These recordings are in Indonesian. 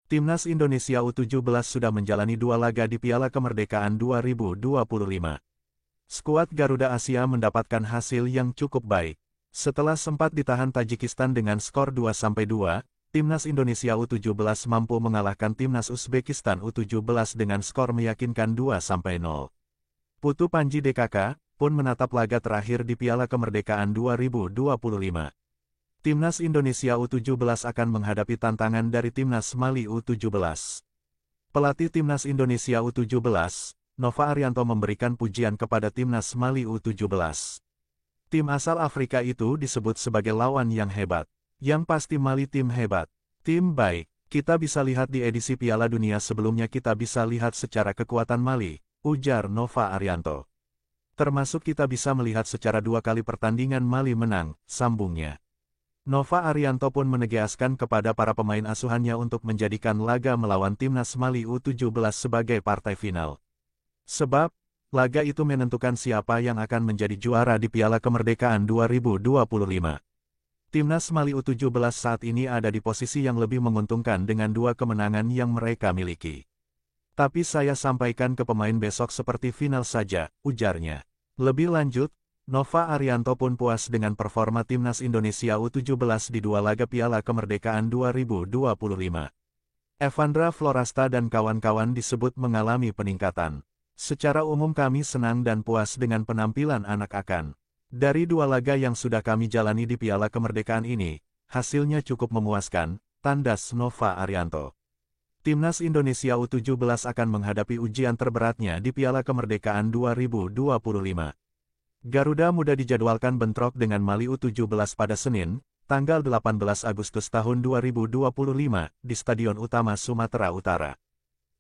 Timnas Indonesia U17 sudah menjalani 2 laga di Piala Kemerdekaan 2025. Skuad Garuda Asia mendapatkan hasil yang cukup baik. Setelah sempat ditahan Tajikistan dengan skor 2-2, Timnas Indonesia U17 mampu mengalahkan Timnas Uzbekistan U17 dengan skor meyakinkan 2-0. Putu Panji DKK pun menatap laga terakhir di Piala Kemerdekaan 2025. Timnas Indonesia U17 akan menghadapi tantangan dari Timnas Mali U17. Pelatih Timnas Indonesia U17, Nova Arianto memberikan pujian kepada Timnas Mali U17. Tim asal Afrika itu disebut sebagai lawan yang hebat. Yang pasti Mali tim hebat. Tim baik. Kita bisa lihat di edisi Piala Dunia sebelumnya, kita bisa lihat secara kekuatan Mali, ujar Nova Arianto. Termasuk kita bisa melihat secara 2 kali pertandingan Mali menang, sambungnya. Nova Arianto pun menegaskan kepada para pemain asuhannya untuk menjadikan laga melawan Timnas Mali U17 sebagai partai final. Sebab, laga itu menentukan siapa yang akan menjadi juara di Piala Kemerdekaan 2025. Timnas Mali U17 saat ini ada di posisi yang lebih menguntungkan dengan 2 kemenangan yang mereka miliki. Tapi saya sampaikan ke pemain besok seperti final saja, ujarnya. Lebih lanjut, Nova Arianto pun puas dengan performa Timnas Indonesia U17 di 2 laga Piala Kemerdekaan 2025. Evandra Florasta dan kawan-kawan disebut mengalami peningkatan. Secara umum kami senang dan puas dengan penampilan anak akan. Dari 2 laga yang sudah kami jalani di Piala Kemerdekaan ini, hasilnya cukup memuaskan, tandas Nova Arianto. Timnas Indonesia U17 akan menghadapi ujian terberatnya di Piala Kemerdekaan 2025. Garuda Muda dijadwalkan bentrok dengan Mali U17 pada Senin, tanggal 18 Agustus tahun 2025, di Stadion Utama Sumatera Utara.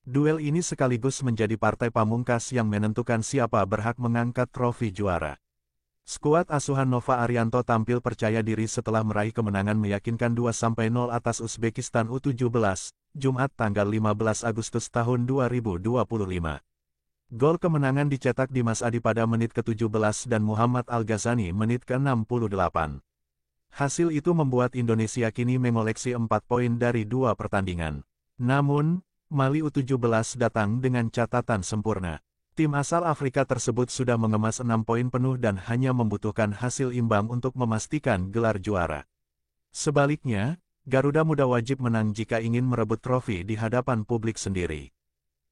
Duel ini sekaligus menjadi partai pamungkas yang menentukan siapa berhak mengangkat trofi juara. Skuad asuhan Nova Arianto tampil percaya diri setelah meraih kemenangan meyakinkan 2-0 atas Uzbekistan U17, Jumat tanggal 15 Agustus tahun 2025. Gol kemenangan dicetak Dimas Adi pada menit ke-17 dan Muhammad Al-Ghazani menit ke-68. Hasil itu membuat Indonesia kini mengoleksi 4 poin dari 2 pertandingan. Namun, Mali U17 datang dengan catatan sempurna. Tim asal Afrika tersebut sudah mengemas 6 poin penuh dan hanya membutuhkan hasil imbang untuk memastikan gelar juara. Sebaliknya, Garuda Muda wajib menang jika ingin merebut trofi di hadapan publik sendiri.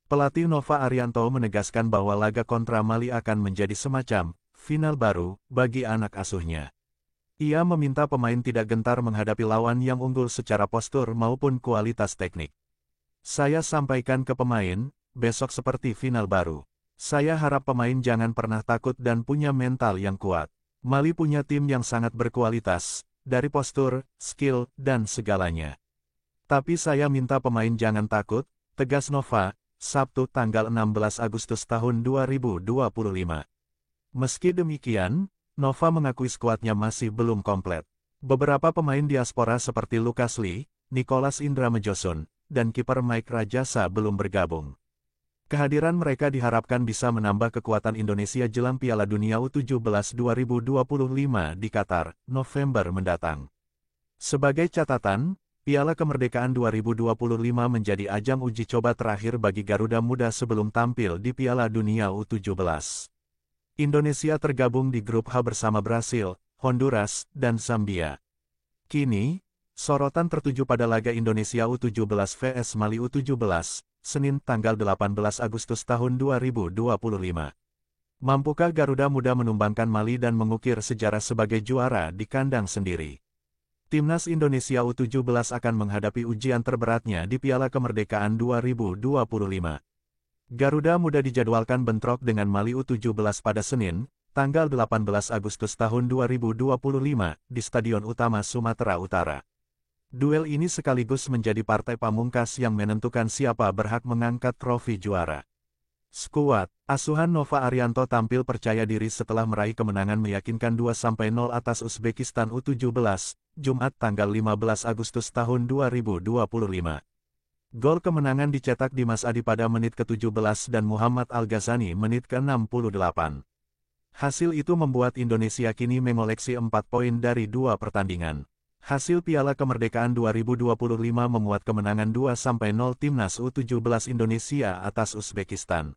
Pelatih Nova Arianto menegaskan bahwa laga kontra Mali akan menjadi semacam final baru bagi anak asuhnya. Ia meminta pemain tidak gentar menghadapi lawan yang unggul secara postur maupun kualitas teknik. Saya sampaikan ke pemain, besok seperti final baru. Saya harap pemain jangan pernah takut dan punya mental yang kuat. Mali punya tim yang sangat berkualitas, dari postur, skill, dan segalanya. Tapi saya minta pemain jangan takut, tegas Nova. Sabtu tanggal 16 Agustus tahun 2025. Meski demikian, Nova mengakui skuadnya masih belum komplit. Beberapa pemain diaspora seperti Lukas Lee, Nicholas Indra Mejosun, dan kiper Mike Rajasa belum bergabung. Kehadiran mereka diharapkan bisa menambah kekuatan Indonesia jelang Piala Dunia U17 2025 di Qatar, November mendatang. Sebagai catatan, Piala Kemerdekaan 2025 menjadi ajang uji coba terakhir bagi Garuda Muda sebelum tampil di Piala Dunia U17. Indonesia tergabung di grup H bersama Brasil, Honduras, dan Zambia. Kini, sorotan tertuju pada laga Indonesia U17 vs Mali U17, Senin tanggal 18 Agustus tahun 2025. Mampukah Garuda Muda menumbangkan Mali dan mengukir sejarah sebagai juara di kandang sendiri? Timnas Indonesia U17 akan menghadapi ujian terberatnya di Piala Kemerdekaan 2025. Garuda Muda dijadwalkan bentrok dengan Mali U17 pada Senin, tanggal 18 Agustus tahun 2025, di Stadion Utama Sumatera Utara. Duel ini sekaligus menjadi partai pamungkas yang menentukan siapa berhak mengangkat trofi juara. Skuad asuhan Nova Arianto tampil percaya diri setelah meraih kemenangan meyakinkan 2-0 atas Uzbekistan U17, Jumat tanggal 15 Agustus tahun 2025. Gol kemenangan dicetak Dimas Adi pada menit ke-17 dan Muhammad Al-Ghazani menit ke-68. Hasil itu membuat Indonesia kini mengoleksi 4 poin dari 2 pertandingan. Hasil Piala Kemerdekaan 2025 memuat kemenangan 2-0 Timnas U17 Indonesia atas Uzbekistan.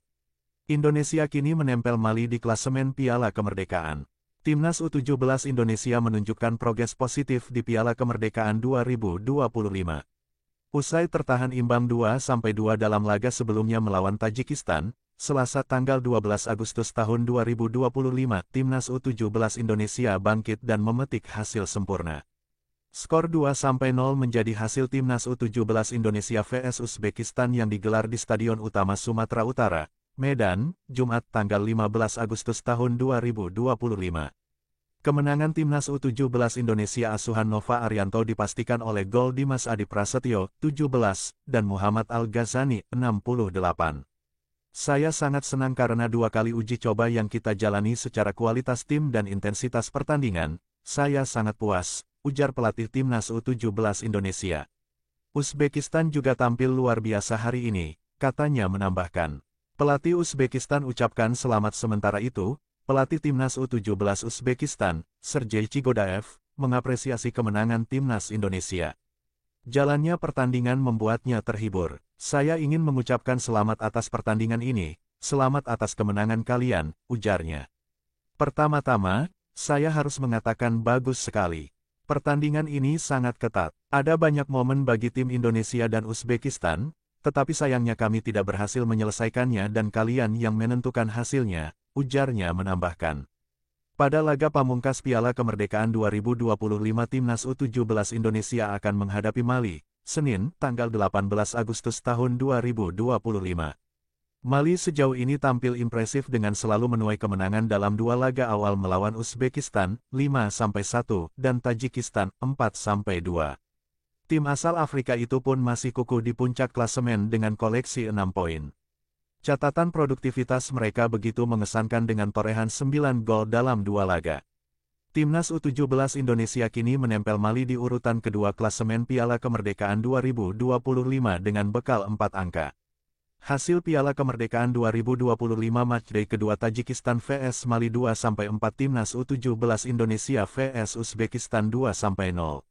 Indonesia kini menempel Mali di klasemen Piala Kemerdekaan. Timnas U17 Indonesia menunjukkan progres positif di Piala Kemerdekaan 2025. Usai tertahan imbang 2-2 dalam laga sebelumnya melawan Tajikistan, Selasa tanggal 12 Agustus tahun 2025, Timnas U17 Indonesia bangkit dan memetik hasil sempurna. Skor 2-0 menjadi hasil Timnas U17 Indonesia vs Uzbekistan yang digelar di Stadion Utama Sumatera Utara, Medan, Jumat tanggal 15 Agustus tahun 2025. Kemenangan Timnas U17 Indonesia asuhan Nova Arianto dipastikan oleh gol Dimas Adi Prasetyo, 17, dan Muhammad Al-Ghazani, 68. Saya sangat senang karena 2 kali uji coba yang kita jalani secara kualitas tim dan intensitas pertandingan, saya sangat puas, ujar pelatih Timnas U17 Indonesia. Uzbekistan juga tampil luar biasa hari ini, katanya menambahkan. Pelatih Uzbekistan ucapkan selamat sementara itu, pelatih Timnas U17 Uzbekistan, Sergei Chigodaev, mengapresiasi kemenangan Timnas Indonesia. Jalannya pertandingan membuatnya terhibur. Saya ingin mengucapkan selamat atas pertandingan ini, selamat atas kemenangan kalian, ujarnya. Pertama-tama, saya harus mengatakan bagus sekali. Pertandingan ini sangat ketat. Ada banyak momen bagi tim Indonesia dan Uzbekistan, tetapi sayangnya kami tidak berhasil menyelesaikannya dan kalian yang menentukan hasilnya, ujarnya menambahkan. Pada laga pamungkas Piala Kemerdekaan 2025 Timnas U17 Indonesia akan menghadapi Mali, Senin, tanggal 18 Agustus tahun 2025. Mali sejauh ini tampil impresif dengan selalu menuai kemenangan dalam 2 laga awal melawan Uzbekistan, 5-1, dan Tajikistan, 4-2. Tim asal Afrika itu pun masih kukuh di puncak klasemen dengan koleksi 6 poin. Catatan produktivitas mereka begitu mengesankan dengan torehan 9 gol dalam 2 laga. Timnas U17 Indonesia kini menempel Mali di urutan kedua klasemen Piala Kemerdekaan 2025 dengan bekal 4 angka. Hasil Piala Kemerdekaan 2025 matchday kedua Tajikistan vs Mali 2-4 Timnas U17 Indonesia vs Uzbekistan 2-0.